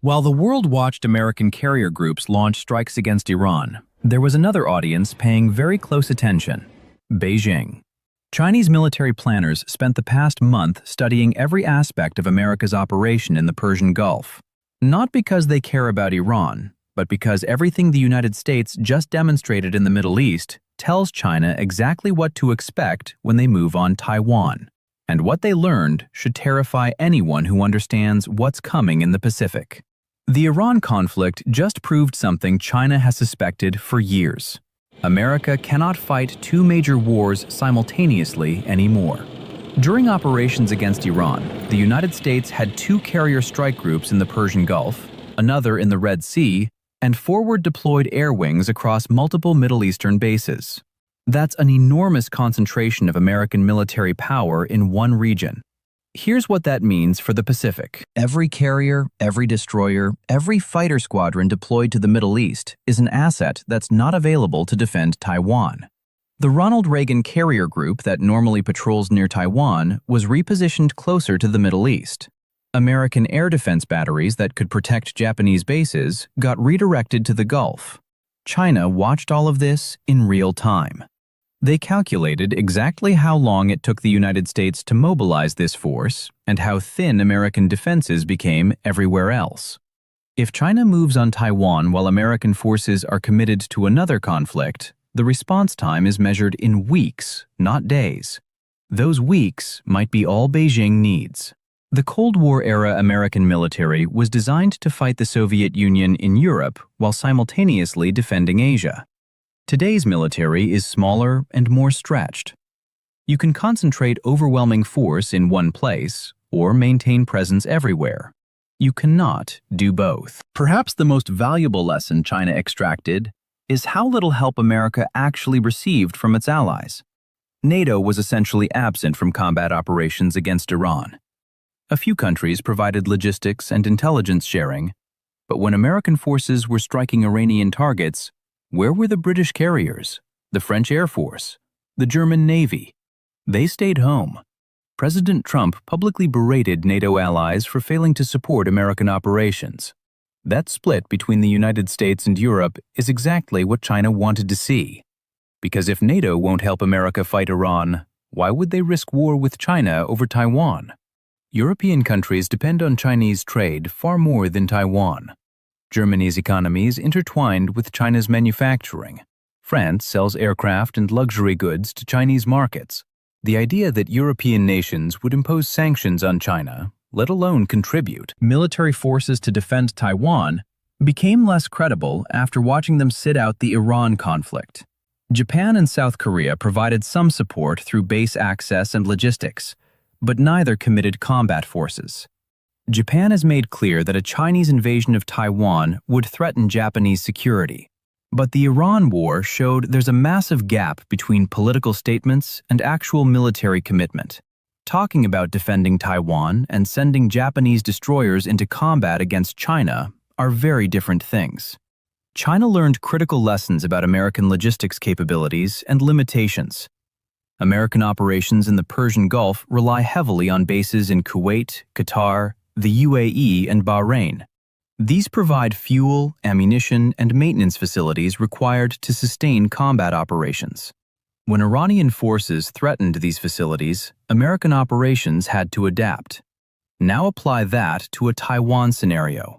While the world watched American carrier groups launch strikes against Iran, there was another audience paying very close attention: Beijing. Chinese military planners spent the past month studying every aspect of America's operation in the Persian Gulf. Not because they care about Iran, but because everything the United States just demonstrated in the Middle East tells China exactly what to expect when they move on Taiwan. And what they learned should terrify anyone who understands what's coming in the Pacific. The Iran conflict just proved something China has suspected for years. America cannot fight two major wars simultaneously anymore. During operations against Iran, the United States had two carrier strike groups in the Persian Gulf, another in the Red Sea, and forward-deployed air wings across multiple Middle Eastern bases. That's an enormous concentration of American military power in one region. Here's what that means for the Pacific. Every carrier, every destroyer, every fighter squadron deployed to the Middle East is an asset that's not available to defend Taiwan. The Ronald Reagan Carrier Group that normally patrols near Taiwan was repositioned closer to the Middle East. American air defense batteries that could protect Japanese bases got redirected to the Gulf. China watched all of this in real time. They calculated exactly how long it took the United States to mobilize this force and how thin American defenses became everywhere else. If China moves on Taiwan while American forces are committed to another conflict, the response time is measured in weeks, not days. Those weeks might be all Beijing needs. The Cold War-era American military was designed to fight the Soviet Union in Europe while simultaneously defending Asia. Today's military is smaller and more stretched. You can concentrate overwhelming force in one place or maintain presence everywhere. You cannot do both. Perhaps the most valuable lesson China extracted is how little help America actually received from its allies. NATO was essentially absent from combat operations against Iran. A few countries provided logistics and intelligence sharing, but when American forces were striking Iranian targets, where were the British carriers, the French Air Force, the German Navy? They stayed home. President Trump publicly berated NATO allies for failing to support American operations. That split between the United States and Europe is exactly what China wanted to see. Because if NATO won't help America fight Iran, why would they risk war with China over Taiwan? European countries depend on Chinese trade far more than Taiwan. Germany's economy is intertwined with China's manufacturing. France sells aircraft and luxury goods to Chinese markets. The idea that European nations would impose sanctions on China, let alone contribute military forces to defend Taiwan, became less credible after watching them sit out the Iran conflict. Japan and South Korea provided some support through base access and logistics, but neither committed combat forces. Japan has made clear that a Chinese invasion of Taiwan would threaten Japanese security. But the Iran war showed there's a massive gap between political statements and actual military commitment. Talking about defending Taiwan and sending Japanese destroyers into combat against China are very different things. China learned critical lessons about American logistics capabilities and limitations. American operations in the Persian Gulf rely heavily on bases in Kuwait, Qatar, the UAE, and Bahrain. These provide fuel, ammunition, and maintenance facilities required to sustain combat operations. When Iranian forces threatened these facilities, American operations had to adapt. Now apply that to a Taiwan scenario.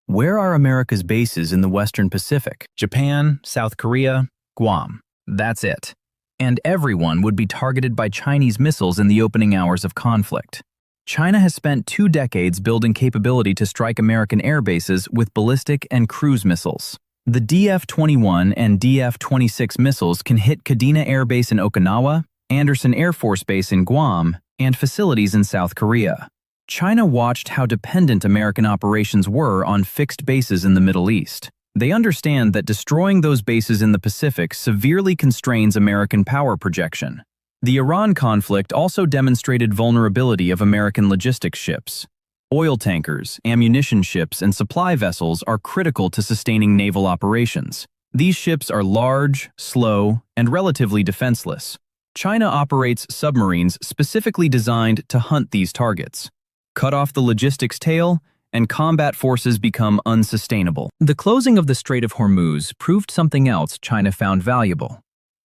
Where are America's bases in the Western Pacific? Japan, South Korea, Guam. That's it. And everyone would be targeted by Chinese missiles in the opening hours of conflict. China has spent 2 decades building capability to strike American air bases with ballistic and cruise missiles. The DF-21 and DF-26 missiles can hit Kadena Air Base in Okinawa, Andersen Air Force Base in Guam, and facilities in South Korea. China watched how dependent American operations were on fixed bases in the Middle East. They understand that destroying those bases in the Pacific severely constrains American power projection. The Iran conflict also demonstrated vulnerability of American logistics ships. Oil tankers, ammunition ships, and supply vessels are critical to sustaining naval operations. These ships are large, slow, and relatively defenseless. China operates submarines specifically designed to hunt these targets. Cut off the logistics tail, and combat forces become unsustainable. The closing of the Strait of Hormuz proved something else China found valuable.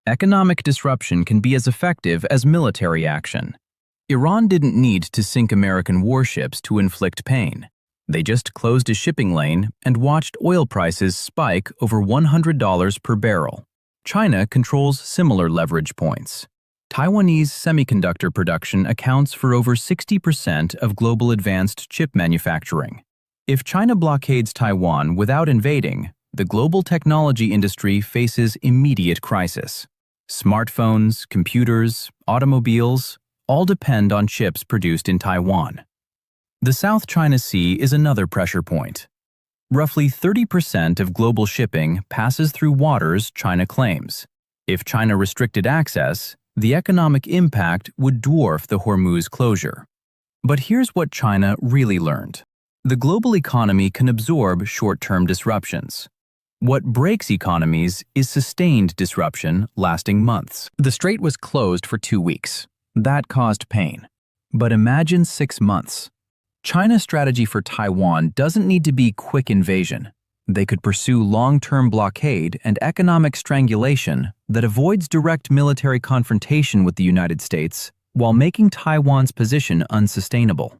Economic disruption can be as effective as military action. Iran didn't need to sink American warships to inflict pain. They just closed a shipping lane and watched oil prices spike over $100 per barrel. China controls similar leverage points. Taiwanese semiconductor production accounts for over 60% of global advanced chip manufacturing. If China blockades Taiwan without invading, the global technology industry faces immediate crisis. Smartphones, computers, automobiles all depend on chips produced in Taiwan. The South China Sea is another pressure point. Roughly 30% of global shipping passes through waters China claims. If China restricted access, the economic impact would dwarf the Hormuz closure. But here's what China really learned. The global economy can absorb short-term disruptions. What breaks economies is sustained disruption lasting months. The strait was closed for 2 weeks. That caused pain. But imagine 6 months. China's strategy for Taiwan doesn't need to be quick invasion. They could pursue long-term blockade and economic strangulation that avoids direct military confrontation with the United States while making Taiwan's position unsustainable.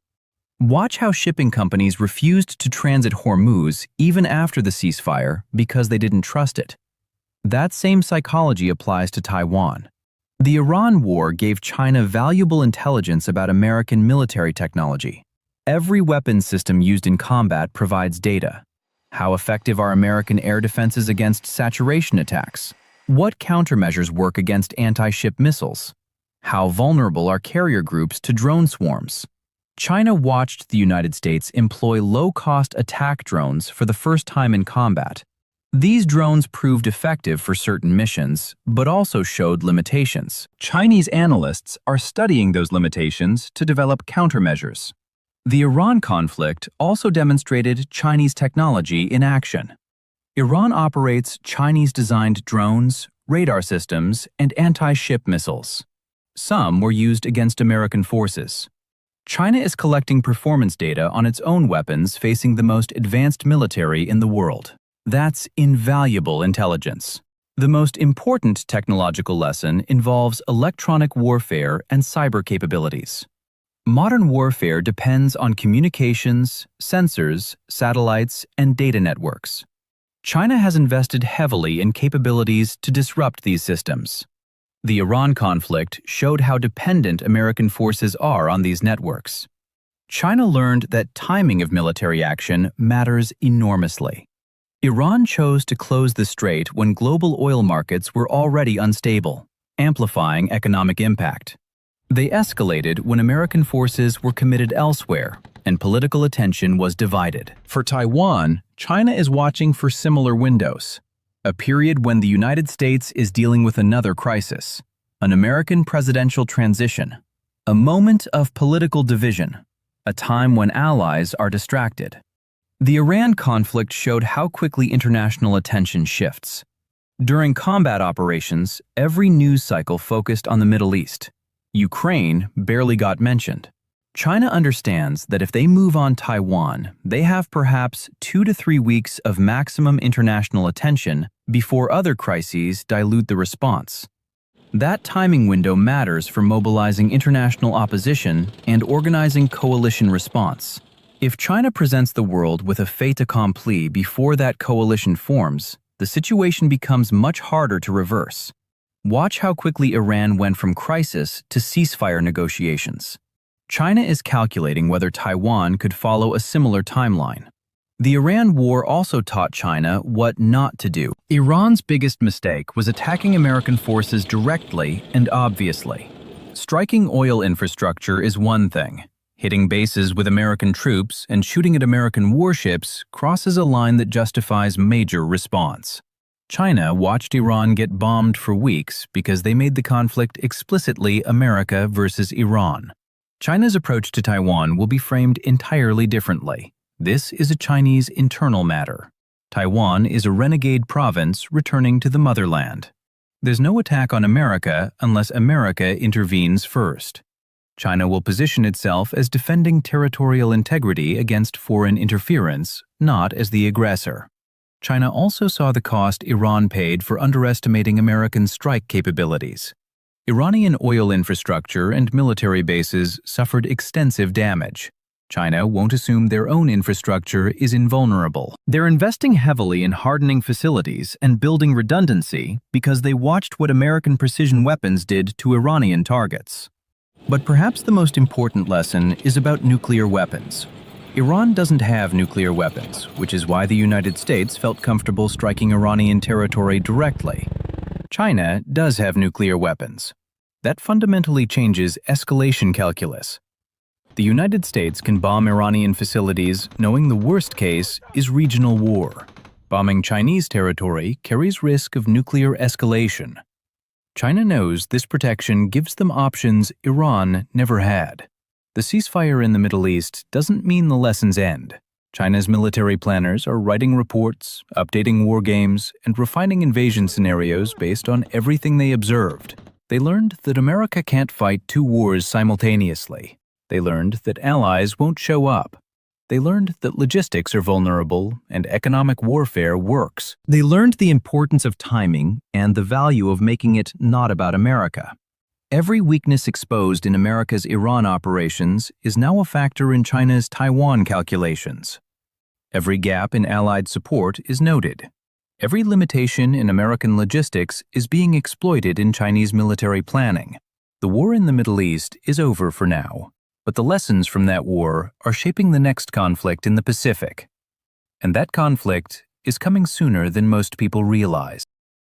Watch how shipping companies refused to transit Hormuz even after the ceasefire because they didn't trust it. That same psychology applies to Taiwan. The Iran war gave China valuable intelligence about American military technology. Every weapons system used in combat provides data. How effective are American air defenses against saturation attacks? What countermeasures work against anti-ship missiles? How vulnerable are carrier groups to drone swarms? China watched the United States employ low-cost attack drones for the first time in combat. These drones proved effective for certain missions, but also showed limitations. Chinese analysts are studying those limitations to develop countermeasures. The Iran conflict also demonstrated Chinese technology in action. Iran operates Chinese-designed drones, radar systems, and anti-ship missiles. Some were used against American forces. China is collecting performance data on its own weapons facing the most advanced military in the world. That's invaluable intelligence. The most important technological lesson involves electronic warfare and cyber capabilities. Modern warfare depends on communications, sensors, satellites, and data networks. China has invested heavily in capabilities to disrupt these systems. The Iran conflict showed how dependent American forces are on these networks. China learned that timing of military action matters enormously. Iran chose to close the strait when global oil markets were already unstable, amplifying economic impact. They escalated when American forces were committed elsewhere and political attention was divided. For Taiwan, China is watching for similar windows, a period when the United States is dealing with another crisis, an American presidential transition, a moment of political division, a time when allies are distracted. The Iran conflict showed how quickly international attention shifts. During combat operations, every news cycle focused on the Middle East. Ukraine barely got mentioned. China understands that if they move on Taiwan, they have perhaps 2 to 3 weeks of maximum international attention before other crises dilute the response. That timing window matters for mobilizing international opposition and organizing coalition response. If China presents the world with a fait accompli before that coalition forms, the situation becomes much harder to reverse. Watch how quickly Iran went from crisis to ceasefire negotiations. China is calculating whether Taiwan could follow a similar timeline. The Iran war also taught China what not to do. Iran's biggest mistake was attacking American forces directly and obviously. Striking oil infrastructure is one thing. Hitting bases with American troops and shooting at American warships crosses a line that justifies major response. China watched Iran get bombed for weeks because they made the conflict explicitly America versus Iran. China's approach to Taiwan will be framed entirely differently. This is a Chinese internal matter. Taiwan is a renegade province returning to the motherland. There's no attack on America unless America intervenes first. China will position itself as defending territorial integrity against foreign interference, not as the aggressor. China also saw the cost Iran paid for underestimating American strike capabilities. Iranian oil infrastructure and military bases suffered extensive damage. China won't assume their own infrastructure is invulnerable. They're investing heavily in hardening facilities and building redundancy because they watched what American precision weapons did to Iranian targets. But perhaps the most important lesson is about nuclear weapons. Iran doesn't have nuclear weapons, which is why the United States felt comfortable striking Iranian territory directly. China does have nuclear weapons. That fundamentally changes escalation calculus. The United States can bomb Iranian facilities knowing the worst case is regional war. Bombing Chinese territory carries risk of nuclear escalation. China knows this protection gives them options Iran never had. The ceasefire in the Middle East doesn't mean the lessons end. China's military planners are writing reports, updating war games, and refining invasion scenarios based on everything they observed. They learned that America can't fight two wars simultaneously. They learned that allies won't show up. They learned that logistics are vulnerable and economic warfare works. They learned the importance of timing and the value of making it not about America. Every weakness exposed in America's Iran operations is now a factor in China's Taiwan calculations. Every gap in Allied support is noted. Every limitation in American logistics is being exploited in Chinese military planning. The war in the Middle East is over for now. But the lessons from that war are shaping the next conflict in the Pacific. And that conflict is coming sooner than most people realize.